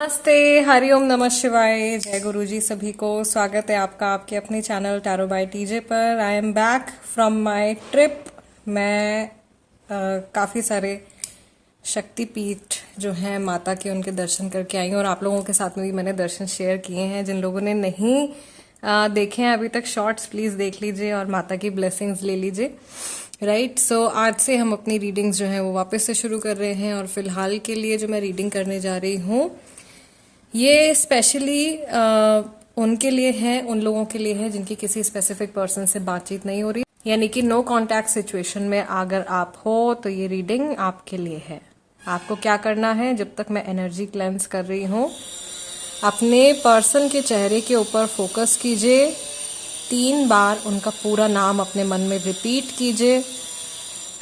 नमस्ते, हरिओम, नमः शिवाय, जय गुरु जी। सभी को स्वागत है आपका आपके अपने चैनल टैरो बाय टीजे पर। I am back from my trip. मैं काफ़ी सारे शक्तिपीठ जो हैं माता के, उनके दर्शन करके आई हूँ और आप लोगों के साथ में भी मैंने दर्शन शेयर किए हैं। जिन लोगों ने नहीं देखे हैं अभी तक शॉर्ट्स, प्लीज़ देख लीजिए और माता की ब्लेसिंग्स ले लीजिए। राइट, सो आज से हम अपनी रीडिंग्स जो हैं वो वापस से शुरू कर रहे हैं और फिलहाल के लिए जो मैं रीडिंग करने जा रही हूँ ये स्पेशली उनके लिए है, उन लोगों के लिए है जिनकी किसी स्पेसिफिक पर्सन से बातचीत नहीं हो रही, यानी कि नो कांटेक्ट सिचुएशन में अगर आप हो तो ये रीडिंग आपके लिए है। आपको क्या करना है, जब तक मैं एनर्जी क्लेंस कर रही हूँ अपने पर्सन के चेहरे के ऊपर फोकस कीजिए। 3 बार उनका पूरा नाम अपने मन में रिपीट कीजिए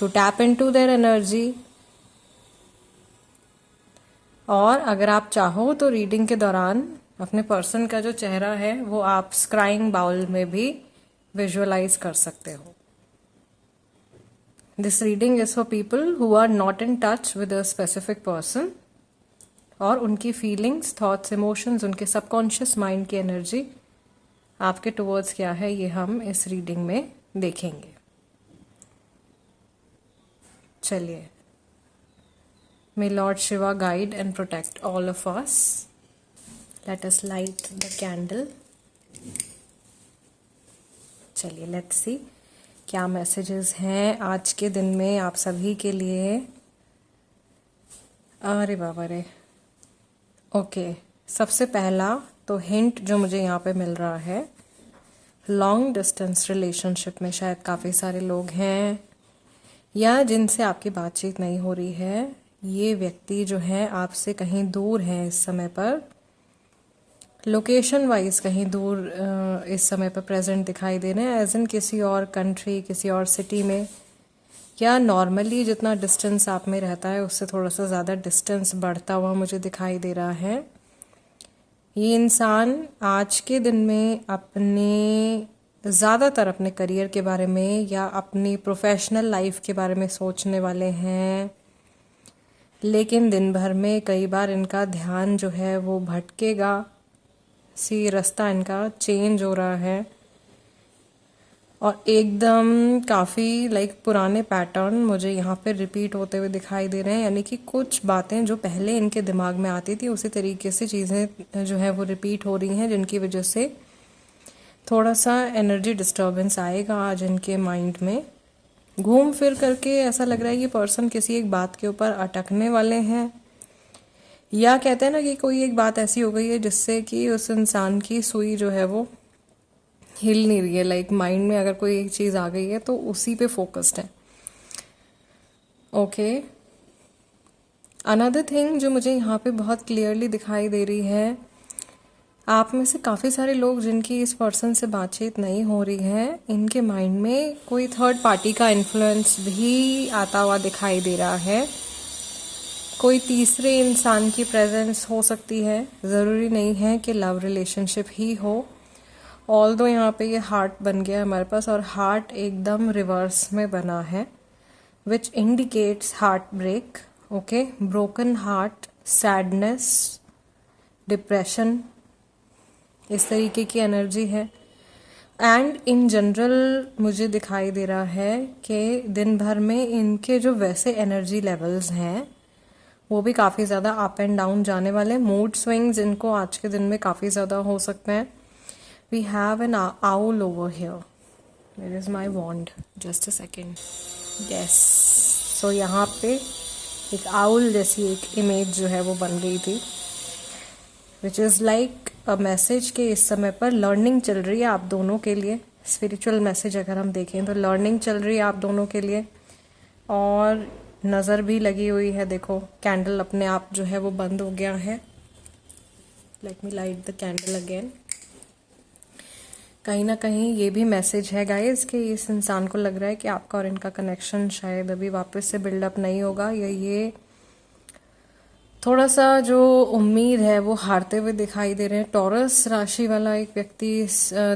to tap into their energy. और अगर आप चाहो तो रीडिंग के दौरान अपने पर्सन का जो चेहरा है वो आप स्क्राइंग बाउल में भी विजुअलाइज कर सकते हो। This reading is for people who are not in touch with a specific person और उनकी फीलिंग्स, थॉट्स, इमोशंस, उनके सबकॉन्शियस माइंड की एनर्जी आपके टुवर्ड्स क्या है, ये हम इस रीडिंग में देखेंगे। चलिए, may Lord Shiva guide and protect all of us. Let us light the candle. चलिए, लेट्स सी क्या मैसेजेस हैं आज के दिन में आप सभी के लिए। अरे बाबा रे, ओके, सबसे पहला तो हिंट जो मुझे यहाँ पे मिल रहा है, लॉन्ग डिस्टेंस रिलेशनशिप में शायद काफ़ी सारे लोग हैं या जिनसे आपकी बातचीत नहीं हो रही है। ये व्यक्ति जो है आपसे कहीं दूर है इस समय पर, लोकेशन वाइज कहीं दूर इस समय पर प्रेजेंट दिखाई दे रहे हैं, एज इन किसी और कंट्री, किसी और सिटी में, या नॉर्मली जितना डिस्टेंस आप में रहता है उससे थोड़ा सा ज़्यादा डिस्टेंस बढ़ता हुआ मुझे दिखाई दे रहा है। ये इंसान आज के दिन में ज़्यादातर अपने करियर के बारे में या अपनी प्रोफेशनल लाइफ के बारे में सोचने वाले हैं, लेकिन दिन भर में कई बार इनका ध्यान जो है वो भटकेगा। रास्ता इनका चेंज हो रहा है और एकदम काफ़ी पुराने पैटर्न मुझे यहाँ पे रिपीट होते हुए दिखाई दे रहे हैं, यानी कि कुछ बातें जो पहले इनके दिमाग में आती थी उसी तरीके से चीज़ें जो है वो रिपीट हो रही हैं, जिनकी वजह से थोड़ा सा एनर्जी डिस्टर्बेंस आएगा आज इनके माइंड में। घूम फिर करके ऐसा लग रहा है कि पर्सन किसी एक बात के ऊपर अटकने वाले हैं, या कहते हैं ना कि कोई एक बात ऐसी हो गई है जिससे कि उस इंसान की सुई जो है वो हिल नहीं रही है। माइंड में अगर कोई एक चीज़ आ गई है तो उसी पे फोकस्ड है। ओके, अनदर थिंग जो मुझे यहाँ पे बहुत क्लियरली दिखाई दे रही है, आप में से काफ़ी सारे लोग जिनकी इस पर्सन से बातचीत नहीं हो रही है, इनके माइंड में कोई थर्ड पार्टी का इन्फ्लुएंस भी आता हुआ दिखाई दे रहा है। कोई तीसरे इंसान की प्रेजेंस हो सकती है, ज़रूरी नहीं है कि लव रिलेशनशिप ही हो। ऑल्दो यहाँ पे ये हार्ट बन गया हमारे पास और हार्ट एकदम रिवर्स में बना है, which indicates heartbreak. Okay, broken heart, sadness, depression, इस तरीके की एनर्जी है। एंड इन जनरल मुझे दिखाई दे रहा है कि दिन भर में इनके जो वैसे एनर्जी लेवल्स हैं वो भी काफ़ी ज़्यादा अप एंड डाउन जाने वाले। मूड स्विंग्स इनको आज के दिन में काफ़ी ज़्यादा हो सकते हैं। We have an owl over here, where is my wand, just a second, yes. So यहाँ पे एक आउल जैसी एक इमेज जो है वो बन गई थी, which is like a message के इस समय पर लर्निंग चल रही है आप दोनों के लिए। स्पिरिचुअल मैसेज अगर हम देखें तो लर्निंग चल रही है आप दोनों के लिए, और नज़र भी लगी हुई है। देखो, कैंडल अपने आप जो है वो बंद हो गया है। Let me light the candle again. कहीं ना कहीं ये भी मैसेज है गाइस कि इस इंसान को लग रहा है कि आपका और इनका कनेक्शन शायद अभी वापस से बिल्डअप नहीं होगा, या ये थोड़ा सा जो उम्मीद है वो हारते हुए दिखाई दे रहे हैं। टॉरस राशि वाला एक व्यक्ति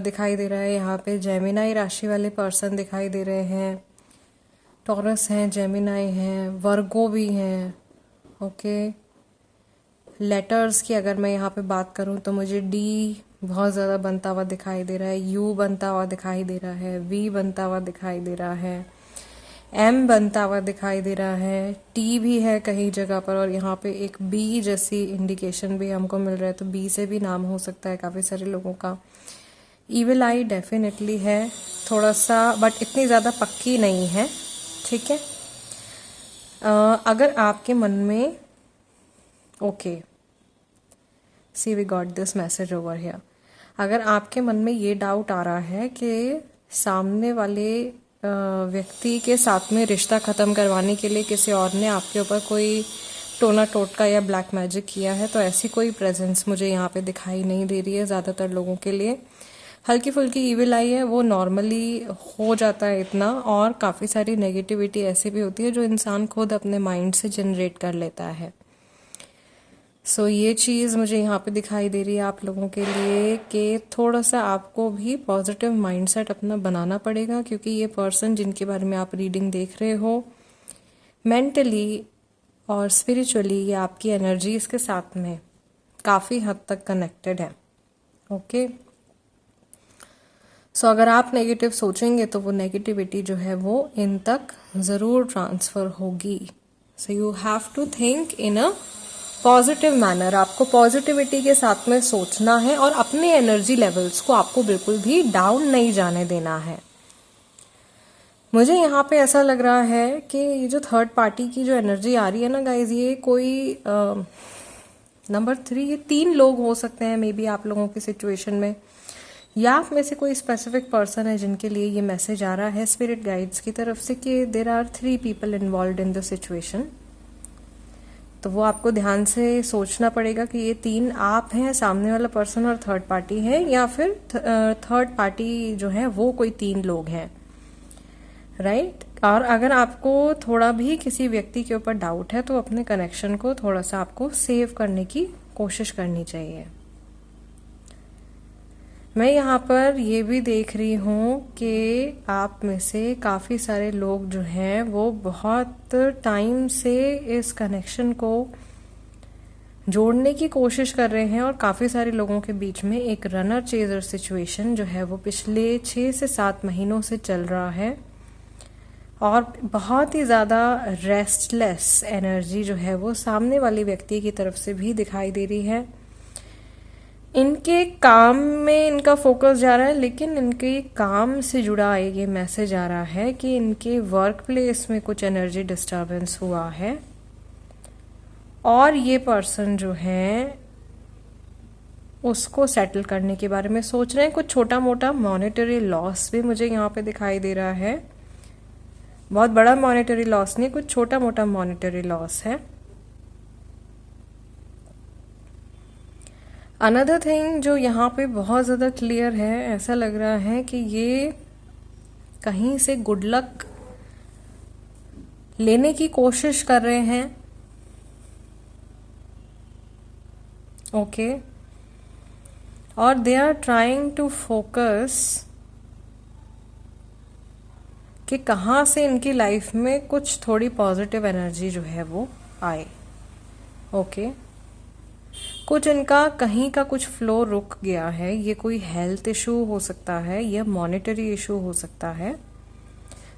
दिखाई दे रहा है यहाँ पे, जेमिनाई राशि वाले पर्सन दिखाई दे रहे हैं। टॉरस हैं, जेमिनाई हैं, वर्गो भी हैं। ओके, लेटर्स की अगर मैं यहाँ पे बात करूँ तो मुझे डी बहुत ज़्यादा बनता हुआ दिखाई दे रहा है, यू बनता हुआ दिखाई दे रहा है, वी बनता हुआ दिखाई दे रहा है, एम बनता हुआ दिखाई दे रहा है, टी भी है कहीं जगह पर, और यहाँ पे एक बी जैसी इंडिकेशन भी हमको मिल रहा है, तो बी से भी नाम हो सकता है काफ़ी सारे लोगों का। ईविल आई डेफिनेटली है, थोड़ा सा, बट इतनी ज़्यादा पक्की नहीं है, ठीक है। अगर आपके मन में okay, see we got this message over here, अगर आपके मन में ये डाउट आ रहा है कि सामने वाले व्यक्ति के साथ में रिश्ता ख़त्म करवाने के लिए किसी और ने आपके ऊपर कोई टोना टोटका या ब्लैक मैजिक किया है, तो ऐसी कोई प्रेजेंस मुझे यहाँ पे दिखाई नहीं दे रही है ज़्यादातर लोगों के लिए। हल्की फुल्की ईविल आई है, वो नॉर्मली हो जाता है इतना, और काफ़ी सारी नेगेटिविटी ऐसी भी होती है जो इंसान खुद अपने माइंड से जनरेट कर लेता है। सो ये चीज़ मुझे यहाँ पे दिखाई दे रही है आप लोगों के लिए कि थोड़ा सा आपको भी पॉजिटिव माइंडसेट अपना बनाना पड़ेगा, क्योंकि ये पर्सन जिनके बारे में आप रीडिंग देख रहे हो, मेंटली और स्पिरिचुअली ये आपकी एनर्जी इसके साथ में काफ़ी हद तक कनेक्टेड है। ओके, सो अगर आप नेगेटिव सोचेंगे तो वो नेगेटिविटी जो है वो इन तक ज़रूर ट्रांसफ़र होगी। So you have to think in a positive manner, आपको पॉजिटिविटी के साथ में सोचना है और अपने एनर्जी लेवल्स को आपको बिल्कुल भी डाउन नहीं जाने देना है। मुझे यहाँ पे ऐसा लग रहा है कि ये जो थर्ड पार्टी की जो एनर्जी आ रही है ना गाइज, ये कोई नंबर 3, ये 3 लोग हो सकते हैं मे बी आप लोगों की सिचुएशन में, या आप में से कोई स्पेसिफिक पर्सन है जिनके लिए ये मैसेज आ रहा है स्पिरिट गाइड्स की तरफ से कि there are 3 people involve in the situation. तो वो आपको ध्यान से सोचना पड़ेगा कि ये 3 आप हैं, सामने वाला पर्सन और थर्ड पार्टी है, या फिर थर्ड पार्टी जो है वो कोई 3 लोग हैं, राइट। और अगर आपको थोड़ा भी किसी व्यक्ति के ऊपर डाउट है तो अपने कनेक्शन को थोड़ा सा आपको सेव करने की कोशिश करनी चाहिए। मैं यहाँ पर ये भी देख रही हूँ कि आप में से काफ़ी सारे लोग जो हैं वो बहुत टाइम से इस कनेक्शन को जोड़ने की कोशिश कर रहे हैं, और काफ़ी सारे लोगों के बीच में एक रनर चेजर सिचुएशन जो है वो पिछले 6 से 7 महीनों से चल रहा है, और बहुत ही ज़्यादा रेस्टलेस एनर्जी जो है वो सामने वाले व्यक्ति की तरफ से भी दिखाई दे रही है। इनके काम में इनका फोकस जा रहा है, लेकिन इनके काम से जुड़ा ये मैसेज आ रहा है कि इनके वर्क प्लेस में कुछ एनर्जी डिस्टर्बेंस हुआ है, और ये पर्सन जो है उसको सेटल करने के बारे में सोच रहे हैं। कुछ छोटा मोटा मॉनेटरी लॉस भी मुझे यहाँ पे दिखाई दे रहा है, बहुत बड़ा मॉनेटरी लॉस नहीं, कुछ छोटा मोटा मॉनेटरी लॉस है। अनदर थिंग जो यहाँ पे बहुत ज़्यादा क्लियर है, ऐसा लग रहा है कि ये कहीं से गुड लक लेने की कोशिश कर रहे हैं। ओके, और they are trying to focus कि कहाँ से इनकी लाइफ में कुछ थोड़ी पॉजिटिव एनर्जी जो है वो आए। ओके, कुछ इनका कहीं का कुछ फ्लो रुक गया है, ये कोई हेल्थ इशू हो सकता है या मॉनेटरी इशू हो सकता है,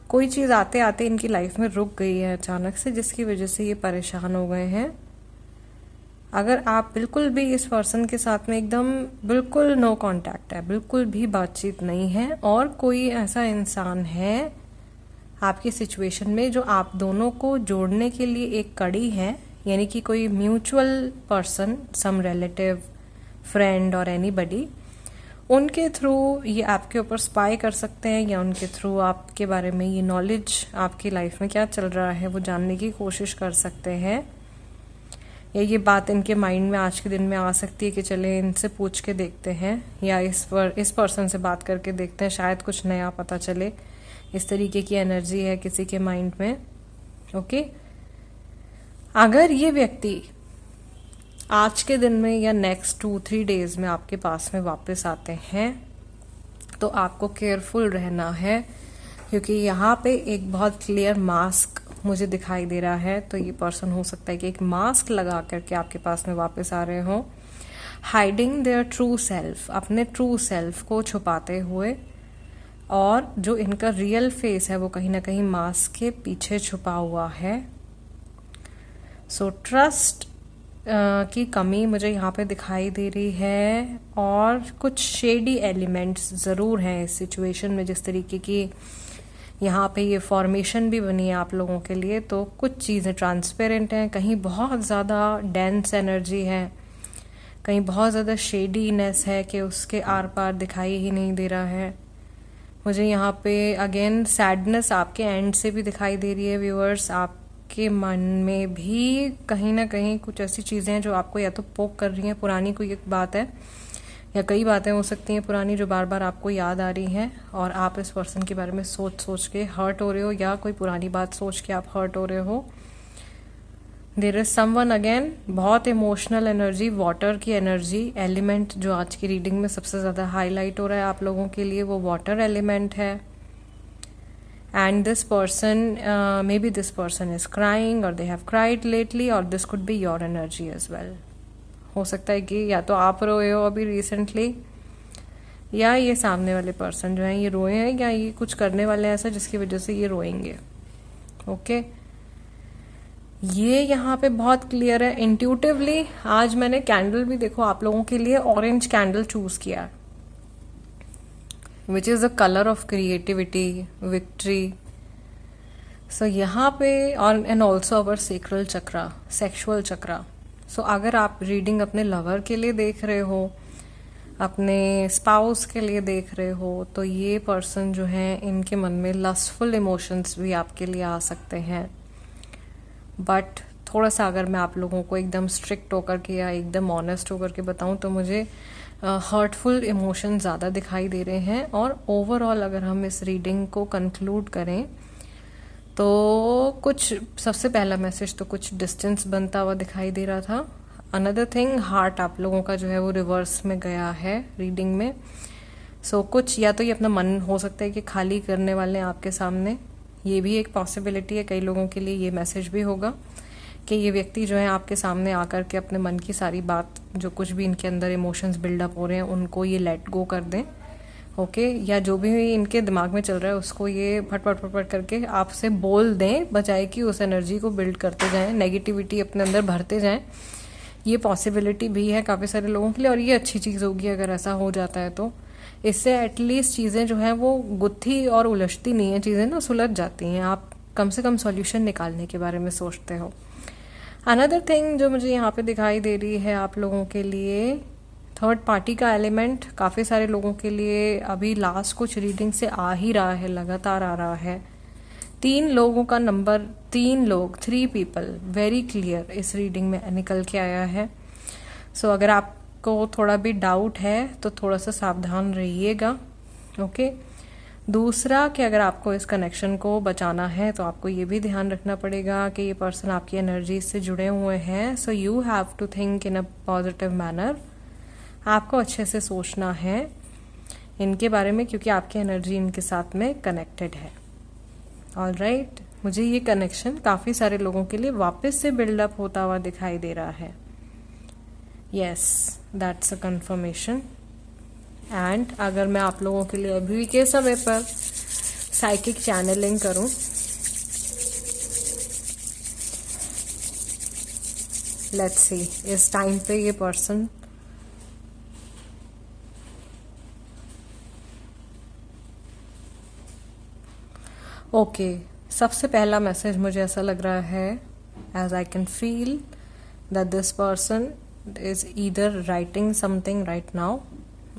कोई चीज़ आते आते इनकी लाइफ में रुक गई है अचानक से, जिसकी वजह से ये परेशान हो गए हैं। अगर आप बिल्कुल भी इस पर्सन के साथ में एकदम बिल्कुल नो कांटेक्ट है, बिल्कुल भी बातचीत नहीं है, और कोई ऐसा इंसान है आपकी सिचुएशन में जो आप दोनों को जोड़ने के लिए एक कड़ी है, यानी कि कोई mutual person, some relative, friend और एनीबडी, उनके थ्रू ये आपके ऊपर स्पाई कर सकते हैं, या उनके थ्रू आपके बारे में ये नॉलेज, आपकी लाइफ में क्या चल रहा है वो जानने की कोशिश कर सकते हैं, या ये बात इनके माइंड में आज के दिन में आ सकती है कि चले इनसे पूछ के देखते हैं, या इस पर्सन से बात करके देखते हैं, शायद कुछ नया पता चले। इस तरीके की एनर्जी है किसी के माइंड में। ओके, अगर ये व्यक्ति आज के दिन में या नेक्स्ट 2-3 डेज में आपके पास में वापस आते हैं तो आपको केयरफुल रहना है, क्योंकि यहाँ पे एक बहुत क्लियर मास्क मुझे दिखाई दे रहा है, तो ये पर्सन हो सकता है कि एक मास्क लगा करके आपके पास में वापस आ रहे हो, हाइडिंग देयर ट्रू सेल्फ, अपने ट्रू सेल्फ को छुपाते हुए, और जो इनका रियल फेस है वो कहीं ना कहीं मास्क के पीछे छुपा हुआ है। सो ट्रस्ट की कमी मुझे यहाँ पे दिखाई दे रही है, और कुछ शेडी एलिमेंट्स ज़रूर हैं इस सिचुएशन में। जिस तरीके की यहाँ पे ये फॉर्मेशन भी बनी है आप लोगों के लिए, तो कुछ चीज़ें ट्रांसपेरेंट हैं, कहीं बहुत ज़्यादा डेंस एनर्जी है, कहीं बहुत ज़्यादा शेडीनेस है कि उसके आर पार दिखाई ही नहीं दे रहा है। मुझे यहाँ पे अगेन सैडनेस आपके एंड से भी दिखाई दे रही है व्यूअर्स। आपके मन में भी कहीं ना कहीं कुछ ऐसी चीज़ें हैं जो आपको या तो पोक कर रही हैं, पुरानी कोई एक बात है या कई बातें हो सकती हैं पुरानी जो बार बार आपको याद आ रही हैं, और आप इस पर्सन के बारे में सोच सोच के हर्ट हो रहे हो, या कोई पुरानी बात सोच के आप हर्ट हो रहे हो। देयर इज समवन अगेन, बहुत इमोशनल एनर्जी, वाटर की एनर्जी एलिमेंट जो आज की रीडिंग में सबसे ज़्यादा हाईलाइट हो रहा है आप लोगों के लिए, वो वाटर एलिमेंट है। And this person, may be this person is crying और दे हैव क्राइड लेटली, और this could be your energy as well. हो सकता है कि या तो आप रोए हो अभी रिसेंटली, या ये सामने वाले पर्सन जो है ये रोए हैं, या ये कुछ करने वाले हैं ऐसा जिसकी वजह से ये रोएंगे। ओके ये यहाँ पे बहुत क्लियर है इंट्यूटिवली। आज मैंने कैंडल भी देखो आप लोगों के लिए ऑरेंज कैंडल चूज किया, which is the colour of creativity, victory. So यहाँ पे, और and also our sacral chakra, sexual chakra. So अगर आप रीडिंग अपने लवर के लिए देख रहे हो, अपने स्पाउस के लिए देख रहे हो, तो ये पर्सन जो है इनके मन में लस्टफुल इमोशंस भी आपके लिए आ सकते हैं। बट थोड़ा सा अगर मैं आप लोगों को एकदम स्ट्रिक्ट होकर के या एकदम ऑनेस्ट होकर के बताऊं तो मुझे हर्टफुल इमोशन ज़्यादा दिखाई दे रहे हैं। और ओवरऑल अगर हम इस रीडिंग को कंक्लूड करें तो कुछ, सबसे पहला मैसेज तो कुछ डिस्टेंस बनता हुआ दिखाई दे रहा था। अनदर थिंग, हार्ट आप लोगों का जो है वो रिवर्स में गया है रीडिंग में। सो कुछ या तो ये अपना मन हो सकता है कि खाली करने वाले हैं आपके सामने, ये भी एक पॉसिबिलिटी है। कई लोगों के लिए ये मैसेज भी होगा कि ये व्यक्ति जो है आपके सामने आकर के अपने मन की सारी बात, जो कुछ भी इनके अंदर इमोशंस बिल्डअप हो रहे हैं उनको ये लेट गो कर दें। ओके या जो भी इनके दिमाग में चल रहा है उसको ये फटफट फटफट करके आपसे बोल दें, बजाय कि उस एनर्जी को बिल्ड करते जाएं, नेगेटिविटी अपने अंदर भरते जाएं। ये पॉसिबिलिटी भी है काफ़ी सारे लोगों के लिए, और ये अच्छी चीज़ होगी अगर ऐसा हो जाता है। तो इससे एटलीस्ट चीज़ें जो हैं वो गुत्थी और उलझती नहीं है, चीज़ें ना सुलझ जाती हैं, आप कम से कम सॉल्यूशन निकालने के बारे में सोचते हो। अनदर थिंग जो मुझे यहाँ पे दिखाई दे रही है आप लोगों के लिए, थर्ड पार्टी का एलिमेंट काफ़ी सारे लोगों के लिए अभी लास्ट कुछ रीडिंग से आ ही रहा है, लगातार आ रहा है। 3 लोगों का नंबर, 3 लोग, 3 पीपल वेरी क्लियर इस रीडिंग में निकल के आया है। सो अगर आपको थोड़ा भी डाउट है तो थोड़ा सा सावधान रहिएगा। ओके दूसरा कि अगर आपको इस कनेक्शन को बचाना है तो आपको ये भी ध्यान रखना पड़ेगा कि ये पर्सन आपकी एनर्जी से जुड़े हुए हैं। So you have to think in a positive manner. आपको अच्छे से सोचना है इनके बारे में, क्योंकि आपकी एनर्जी इनके साथ में कनेक्टेड है। ऑलराइट मुझे ये कनेक्शन काफ़ी सारे लोगों के लिए वापस से बिल्डअप होता हुआ दिखाई दे रहा है। Yes that's a confirmation. And अगर मैं आप लोगों के लिए अभी के समय पर साइकिक चैनलिंग करूं, लेट्स सी इस टाइम पे ये पर्सन ओके सबसे पहला मैसेज मुझे ऐसा लग रहा है, as I can feel that this person is either writing something right now.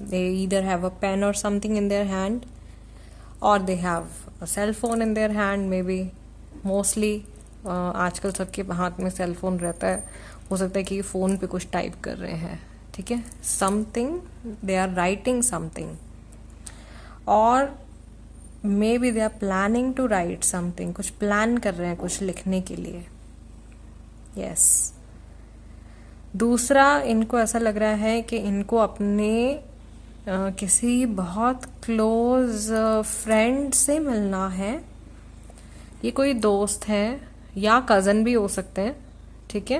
They either have a pen or something in their hand, or they have a cell phone in their hand maybe. Mostly आजकल सबके हाथ में cell phone रहता है, हो सकता है कि फ़ोन पे कुछ टाइप कर रहे हैं, ठीक है, something they are writing something, और maybe they are planning to write something, कुछ प्लान कर रहे हैं कुछ लिखने के लिए। यस दूसरा, इनको ऐसा लग रहा है कि इनको अपने किसी बहुत क्लोज फ्रेंड से मिलना है। ये कोई दोस्त है या कज़न भी हो सकते हैं, ठीक है।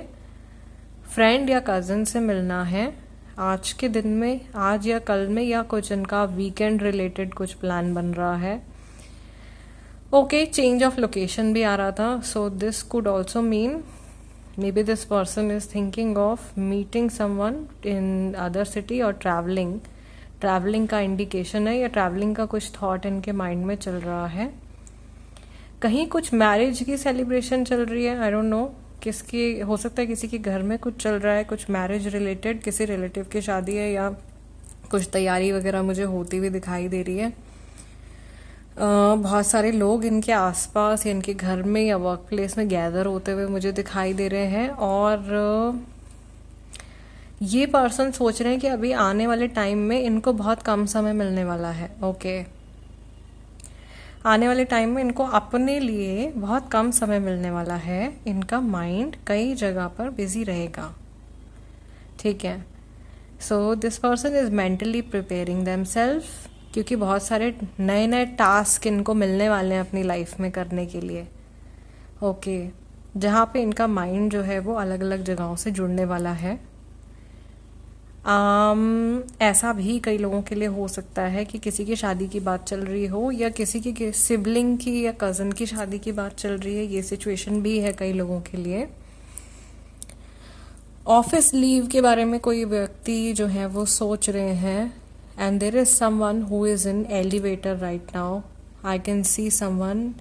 फ्रेंड या कज़न से मिलना है आज के दिन में, आज या कल में, या कुछ इनका वीकेंड रिलेटेड कुछ प्लान बन रहा है। ओके, चेंज ऑफ लोकेशन भी आ रहा था, so this could also mean may be this person is thinking of meeting someone in other city और ट्रैवलिंग का इंडिकेशन है, या ट्रैवलिंग का कुछ थॉट इनके माइंड में चल रहा है। कहीं कुछ मैरिज की सेलिब्रेशन चल रही है, आई डोंट नो किसकी हो सकता है, किसी के घर में कुछ चल रहा है, कुछ मैरिज रिलेटेड, किसी रिलेटिव की शादी है, या कुछ तैयारी वगैरह मुझे होती हुई दिखाई दे रही है। बहुत सारे लोग इनके आसपास या इनके घर में या वर्क प्लेस में गैदर होते हुए मुझे दिखाई दे रहे हैं, और ये पर्सन सोच रहे हैं कि अभी आने वाले टाइम में इनको बहुत कम समय मिलने वाला है। ओके, आने वाले टाइम में इनको अपने लिए बहुत कम समय मिलने वाला है, इनका माइंड कई जगह पर बिजी रहेगा, ठीक है। So this person is mentally preparing themselves, क्योंकि बहुत सारे नए नए टास्क इनको मिलने वाले हैं अपनी लाइफ में करने के लिए। ओके, जहाँ पे इनका माइंड जो है वो अलग अलग जगहों से जुड़ने वाला है। ऐसा भी कई लोगों के लिए हो सकता है कि किसी की शादी की बात चल रही हो, या किसी की सिबलिंग की या कज़न की शादी की बात चल रही है, ये सिचुएशन भी है कई लोगों के लिए। ऑफिस लीव के बारे में कोई व्यक्ति जो है वो सोच रहे हैं, and there is someone who is in elevator right now. I can see someone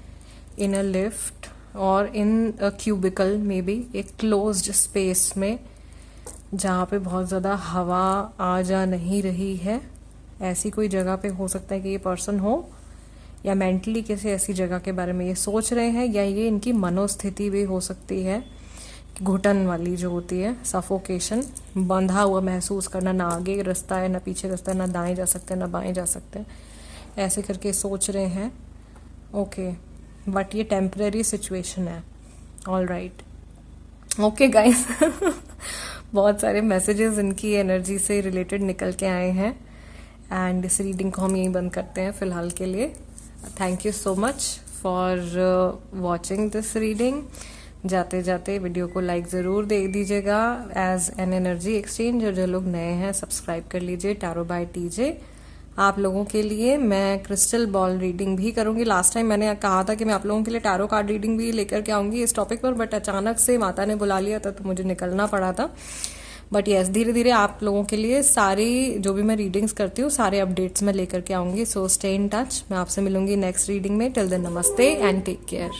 in a lift और in a cubicle, may be एक क्लोज्ड स्पेस में जहाँ पे बहुत ज़्यादा हवा आ जा नहीं रही है। ऐसी कोई जगह पे हो सकता है कि ये पर्सन हो, या मेंटली किसी ऐसी जगह के बारे में ये सोच रहे हैं, या ये इनकी मनोस्थिति भी हो सकती है, घुटन वाली जो होती है, सफोकेशन, बंधा हुआ महसूस करना, ना आगे रास्ता है ना पीछे रास्ता है, ना दाएं जा सकते हैं ना बाएं जा सकते हैं, ऐसे करके सोच रहे हैं। ओके, बट ये टेम्परेरी सिचुएशन है। ऑल राइट, ओके गाइस, बहुत सारे मैसेजेस इनकी एनर्जी से रिलेटेड निकल के आए हैं, एंड इस रीडिंग को हम यहीं बंद करते हैं फिलहाल के लिए। Thank you so much for watching this reading. जाते जाते वीडियो को लाइक ज़रूर दे दीजिएगा एज एन एनर्जी एक्सचेंज, और जो लोग नए हैं सब्सक्राइब कर लीजिए टैरो बाय टीजे। आप लोगों के लिए मैं क्रिस्टल बॉल रीडिंग भी करूंगी। लास्ट टाइम मैंने कहा था कि मैं आप लोगों के लिए टैरो कार्ड रीडिंग भी लेकर के आऊंगी इस टॉपिक पर, बट अचानक से माता ने बुला लिया था तो मुझे निकलना पड़ा था। बट यस, धीरे धीरे आप लोगों के लिए सारी जो भी मैं रीडिंग्स करती हूँ सारे अपडेट्स मैं लेकर के आऊंगी। सो स्टे इन टच, मैं आपसे मिलूंगी नेक्स्ट रीडिंग में। टिल देन नमस्ते एंड टेक केयर।